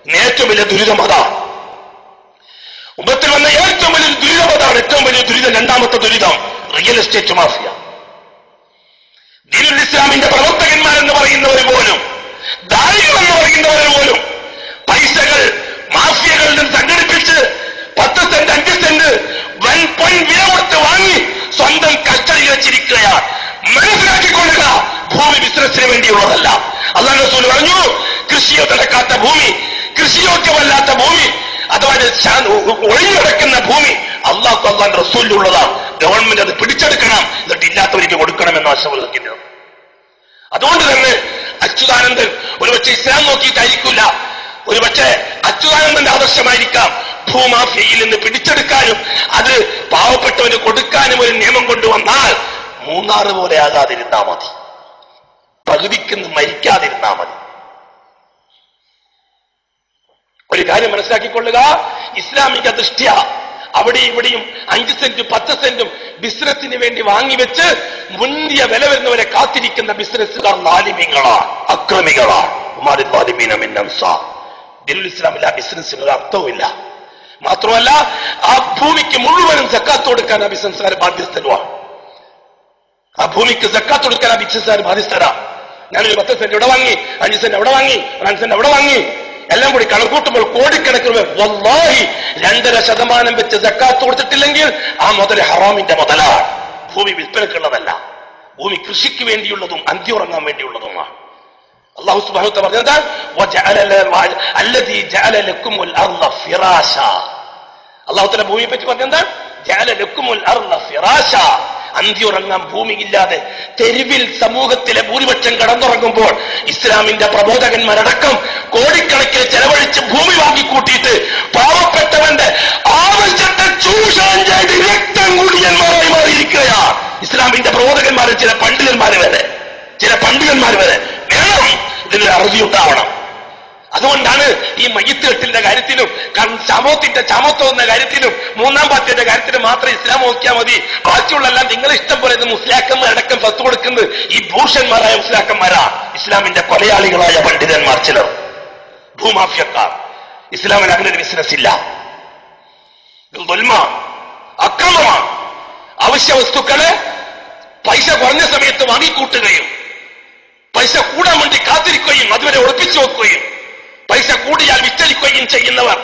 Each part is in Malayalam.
ഏറ്റവും വലിയ ദുരിതം അതാണ്. ഉമ്മത്തിൽ വന്ന ഏറ്റവും വലിയ ദുരിതം അതാണ്. ഏറ്റവും വലിയ ദുരിതം, രണ്ടാമത്തെ ദുരിതം റിയൽ എസ്റ്റേറ്റ് മാഫിയ. ദീനുൽ ഇസ്ലാമിന്റെ പ്രവർത്തകന്മാരെന്ന് പറയുന്നവർ പോലും, ദാരികൾ എന്ന് പറയുന്നവർ പോലും പൈസകൾ മാഫിയകളിൽ നിന്ന് സംഘടിപ്പിച്ച് 10 സെന്റ് 5 സെന്റ് വൻ വില കൊടുത്ത് വാങ്ങി സ്വന്തം കസ്റ്റഡിയിൽ വെച്ചിരിക്കുകയാണ്. മനസ്സിലാക്കിക്കൊള്ളുക, ഭൂമി ബിസിനസിന് വേണ്ടിയുള്ളതല്ല. അല്ലാഹു റസൂൽ പറഞ്ഞു, കൃഷിയോ നടക്കാത്ത ഭൂമി, കൃഷിയോഗ്യമല്ലാത്ത ഭൂമി, അഥവാ ഒഴിഞ്ഞടക്കുന്ന ഭൂമി അള്ളാഹുവിന്റെ റസൂലിനുള്ളതാണ്. ഗവൺമെന്റ് അത് പിടിച്ചെടുക്കണം, എന്നിട്ട് ഇല്ലാത്തവർക്ക് കൊടുക്കണമെന്ന് ആശംസിക്കുന്നത്. അതുകൊണ്ട് തന്നെ അച്യുതാനന്ദൻ ഒരുപക്ഷെ ഇസ്ലാം നോക്കിയിട്ടായിരിക്കില്ല, ഒരുപക്ഷെ അച്യുതാനന്ദന്റെ ആദർശമായിരിക്കാം ഭൂമാഫിയയിൽ നിന്ന് പിടിച്ചെടുക്കാനും അത് പാവപ്പെട്ടവന് കൊടുക്കാനും ഒരു നിയമം കൊണ്ടുവന്നാൽ മൂന്നാറ് പോലെ ആകാതിരുന്നാ മതി, പകുതിക്ക് മരിക്കാതിരുന്നാ മതി. ഒരു കാര്യം മനസ്സിലാക്കിക്കൊള്ളുക, ഇസ്ലാമിക ദൃഷ്ട്യ അവിടെ ഇവിടെയും 5 സെന്റും 10 സെന്റും ബിസിനസിന് വേണ്ടി വാങ്ങിവെച്ച് മുന്തിയ വില വരുന്നവരെ കാത്തിരിക്കുന്ന ബിസിനസ്സുകാർ ലാലിമ്യങ്ങളാണ്, അക്രമികളാണ്. ദീനുൽ ഇസ്ലാമിൽ ആ ബിസിനസ്സിന് ഒരു അർത്ഥവുമില്ല. മാത്രമല്ല ആ ഭൂമിക്ക് മുഴുവനും സക്കാത്ത് കൊടുക്കാൻ ആ ബിസിനസ്സുകാർ ബാധ്യസ്ഥരുമാണ്. ആ ഭൂമിക്ക് സക്കാത്ത് കൊടുക്കാൻ ആ ബിസിനസ്സുകാർ ബാധ്യസ്ഥരാണ്. ഞാനൊരു 10 സെന്റ് ഇവിടെ വാങ്ങി, 5 സെന്റ് അവിടെ വാങ്ങി, 5 സെന്റ് അവിടെ വാങ്ങി, എല്ലാം കൂടി കണക്കൂട്ടുമ്പോൾ കോടിക്കണക്കിന് വല്ലാഹി 2.5% വെച്ച് സക്കാത്ത് കൊടുത്തിട്ടില്ലെങ്കിൽ ആ മുതൽ ഹറാമിന്റെ മുതലാണ്. ഭൂമി വിൽപ്പനക്കുള്ളതല്ല, ഭൂമി കൃഷിക്ക് വേണ്ടിയുള്ളതും അന്തിയുറങ്ങാൻ വേണ്ടിയുള്ളതുമാണ്. അല്ലാഹു സുബ്ഹാനഹു വ തആല പറഞ്ഞത് അല്ലദീ ജഅല ലക്കുമുൽ അർള ഫിറാശ. അല്ലാഹു തആല ഭൂമിയെ പറ്റി പറഞ്ഞത് ജഅല ലക്കുമുൽ അർള ഫിറാശ. അന്തിയുറങ്ങാൻ ഭൂമിയില്ലാതെ തെരുവിൽ സമൂഹത്തിലെ ഭൂരിപക്ഷം കടന്നുറങ്ങുമ്പോൾ ഇസ്ലാമിന്റെ പ്രബോധകന്മാരടക്കം കോടിക്കണക്കിന് ചെലവഴിച്ച് ഭൂമി വാങ്ങിക്കൂട്ടിയിട്ട് പാവപ്പെട്ടവന്റെ ആവശ്യത്തെ ചൂഷണം ചെയ്ത് രക്തം കുടിയന്മാരായി മാറിയിരിക്കുകയാണ് ഇസ്ലാമിന്റെ പ്രബോധകന്മാരെ. ചില പണ്ഡിതന്മാർ വരെ വേണം ഇതിനൊരു അറുതി ഉണ്ടാവണം. അതുകൊണ്ടാണ് ഈ മയ്യിത്ത് കെട്ടിന്റെ കാര്യത്തിലും ചാമോത്തോന്ന കാര്യത്തിലും 3-ാം പാർട്ടിയുടെ കാര്യത്തിലും മാത്രം ഇസ്ലാം നോക്കിയാൽ മതി, ബാക്കിയുള്ള എല്ലാം നിങ്ങളെ ഇഷ്ടം പോലെ മുസ്ലിയാക്കന്മാരടക്കം ഫത്ത് കൊടുക്കുന്നത് ഈ ഭൂഷന്മാരായ മുസ്ലിയാക്കന്മാരാ, ഇസ്ലാമിന്റെ കൊലയാളികളായ പണ്ഡിതന്മാർ, ചിലർ ഭൂമാഫിയക്കാർ. ഇസ്ലാമിന് അങ്ങനെ ഒരു ബിസിനസ് ഇല്ല. അക്രമമാണ്. അവശ്യ വസ്തുക്കളെ പൈസ കുറഞ്ഞ സമയത്ത് വാങ്ങിക്കൂട്ടുകയും പൈസ കൂടാൻ വേണ്ടി കാത്തിരിക്കുകയും അതുവരെ ഒളിപ്പിച്ചു വെക്കുകയും പൈസ കൂടിയാൽ വിറ്റഴിക്കുകയും ചെയ്യുന്നവർ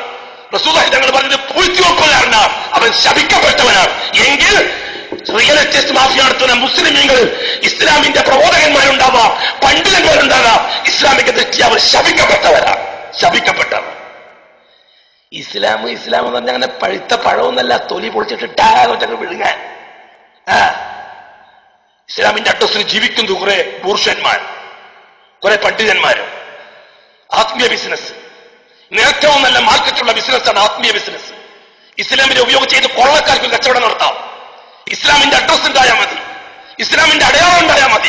റസൂലുള്ളാഹി തങ്ങൾ പറഞ്ഞത് പൂഴ്ത്തിവെപ്പുകാരനാണ്, അവൻ ശപിക്കപ്പെട്ടവനാണ്. എങ്കിൽ റിയൽ എസ്റ്റേറ്റ് മാഫിയ നടത്തുന്ന മുസ്ലിമീങ്ങൾ ഇസ്ലാമിന്റെ പ്രബോധകന്മാരുണ്ടാവാം, പണ്ഡിതന്മാരുണ്ടാകാം, ഇസ്ലാമിക ദൃഷ്ടി അവർ ശപിക്കപ്പെട്ടവർ. ഇസ്ലാം എന്ന് പറഞ്ഞാൽ അങ്ങനെ പഴുത്ത പഴമൊന്നല്ല, തൊലി പൊളിച്ചിട്ട് ടാറ്റൊക്കെ വിഴുങ്ങാൻ. ഇസ്ലാമിന്റെ അഡ്രസ്സിൽ ജീവിക്കുന്നു കുറെ ബൂർഷന്മാർ, കുറെ പണ്ഡിതന്മാരും. ആത്മീയ ബിസിനസ് ഏറ്റവും നല്ല മാർക്കറ്റുള്ള ബിസിനസ്സാണ് ആത്മീയ ബിസിനസ്. ഇസ്ലാമിനെ ഉപയോഗിച്ച് ചെയ്ത് കൊള്ളക്കാർക്ക് കച്ചവടം നടത്താം. ഇസ്ലാമിന്റെ അഡ്രസ് ഉണ്ടായാൽ മതി, ഇസ്ലാമിന്റെ അടയാളം ഉണ്ടായാൽ മതി.